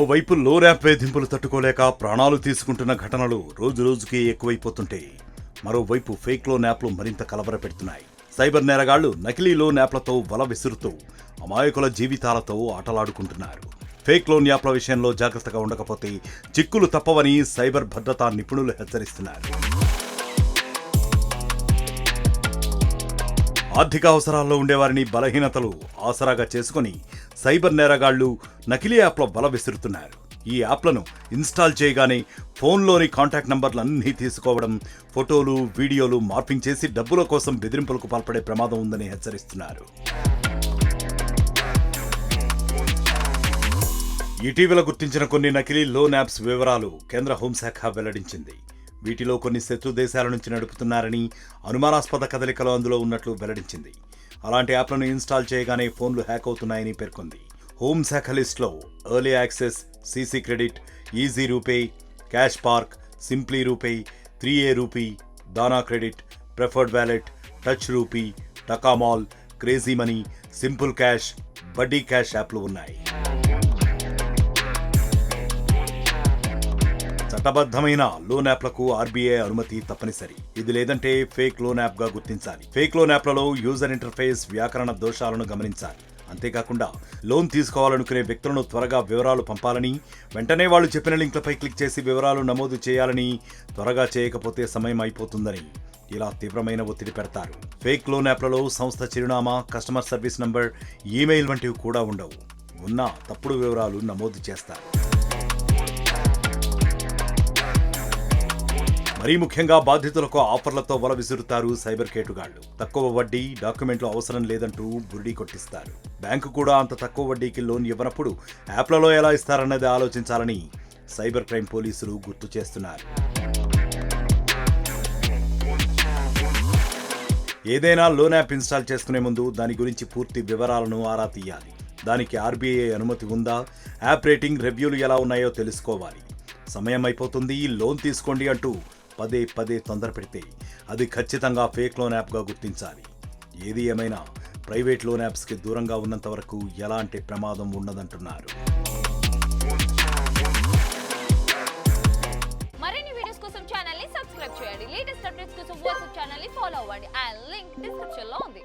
ఓవైపు loan app వేధింపులు తట్టుకోలేక ప్రాణాలు తీసుకుంటున్న ఘటనలు రోజురోజుకి ఎక్కువైపోతుంటే మరోవైపు ఫేక్ లోన్ యాప్లు మరింత కలవరపెడుతున్నాయి. సైబర్ నేరగాళ్లు నకిలీ లోన్ యాప్లతో వల విసురుతూ అమాయకుల జీవితాలతో ఆటలాడుకుంటున్నారు. ఫేక్ లోన్ యాప్ల విషయంలో జాగ్రత్తగా ఉండకపోతే చిక్కులు తప్పవని సైబర్ భద్రతా నిపుణులు హెచ్చరిస్తున్నారు. ఆర్థిక అవసరాల్లో ఉండేవారిని బలహీనతలు ఆసరాగా చేసుకుని సైబర్ నేరగాళ్లు నకిలీ యాప్ల బల విసురుతున్నారు. ఈ యాప్లను ఇన్స్టాల్ చేయగానే ఫోన్లోని కాంటాక్ట్ నంబర్లన్నీ తీసుకోవడం, ఫోటోలు, వీడియోలు మార్పింగ్ చేసి డబ్బుల కోసం బెదిరింపులకు పాల్పడే ప్రమాదం ఉందని హెచ్చరిస్తున్నారు. ఇటీవల గుర్తించిన కొన్ని నకిలీ లోన్ యాప్స్ వివరాలు కేంద్ర హోంశాఖ వెల్లడించింది. వీటిలో కొన్ని శత్రు దేశాల నుంచి నడుపుతున్నారని, అనుమానాస్పద కదలికలు అందులో ఉన్నట్లు వెల్లడించింది. అలాంటి యాప్లను ఇన్స్టాల్ చేయగానే ఫోన్లు హ్యాక్ అవుతున్నాయని పేర్కొంది. హోంశాఖ లిస్టులో early access, CC credit, easy RuPay, cash park, simply RuPay, 3A rupee, దానా credit, preferred wallet, touch rupee, టకామాల్, crazy money, simple cash, buddy cash యాప్లు ఉన్నాయి. చట్టబద్ధమైన లోన్ యాప్లకు ఆర్బీఐ అనుమతి తప్పనిసరి. ఇది లేదంటే ఫేక్ లోన్ యాప్ గా గుర్తించాలి. ఫేక్ లోన్ యాప్లలో యూజర్ ఇంటర్ఫేస్, వ్యాకరణ దోషాలను గమనించాలి. అంతేకాకుండా లోన్ తీసుకోవాలనుకునే వ్యక్తులను త్వరగా వివరాలు పంపాలని, వెంటనే వాళ్ళు చెప్పిన లింక్లపై క్లిక్ చేసి వివరాలు నమోదు చేయాలని, త్వరగా చేయకపోతే సమయం అయిపోతుందని ఇలా తీవ్రమైన ఒత్తిడి పెడతారు. ఫేక్ లోన్ యాప్లలో సంస్థ చిరునామా, కస్టమర్ సర్వీస్ నంబర్, ఈమెయిల్ వంటివి కూడా ఉండవు. ఉన్నా తప్పుడు వివరాలు నమోదు చేస్తారు. మరీ ముఖ్యంగా బాధితులకు ఆఫర్లతో వల విసురుతారు సైబర్ కేటుగాళ్లు. తక్కువ వడ్డీ, డాక్యుమెంట్లు అవసరం లేదంటూ బురిడీ కొట్టిస్తారు. బ్యాంకు కూడా అంత తక్కువ వడ్డీకి లోన్ ఇవ్వనప్పుడు యాప్లలో ఎలా ఇస్తారన్నది ఆలోచించాలని సైబర్ క్రైమ్ పోలీసులు గుర్తు చేస్తున్నారు. ఏదైనా లోన్ యాప్ ఇన్స్టాల్ చేసుకునే ముందు దాని గురించి పూర్తి వివరాలను ఆరా తీయాలి. దానికి ఆర్బీఐ అనుమతి ఉందా, యాప్ రేటింగ్, రివ్యూలు ఎలా ఉన్నాయో తెలుసుకోవాలి. సమయం అయిపోతుంది, లోన్ తీసుకోండి అంటూ పదే పదే తొందర పెడితే అది ఖచ్చితంగా ఫేక్ లోన్ యాప్గా గుర్తించాలి. ఏది ఏమైనా ప్రైవేట్ లోన్ యాప్స్కి దూరంగా ఉన్నంత వరకు ఎలాంటి ప్రమాదం ఉండదంటున్నారు. మరిన్ని వీడియోస్ కోసం ఛానల్ ని సబ్స్క్రైబ్ చేయండి. లేటెస్ట్ అప్డేట్స్ కోసం వాట్సాప్ ఛానల్ ని ఫాలో అవ్వండి. ఆ లింక్ డిస్క్రిప్షన్ లో ఉంది.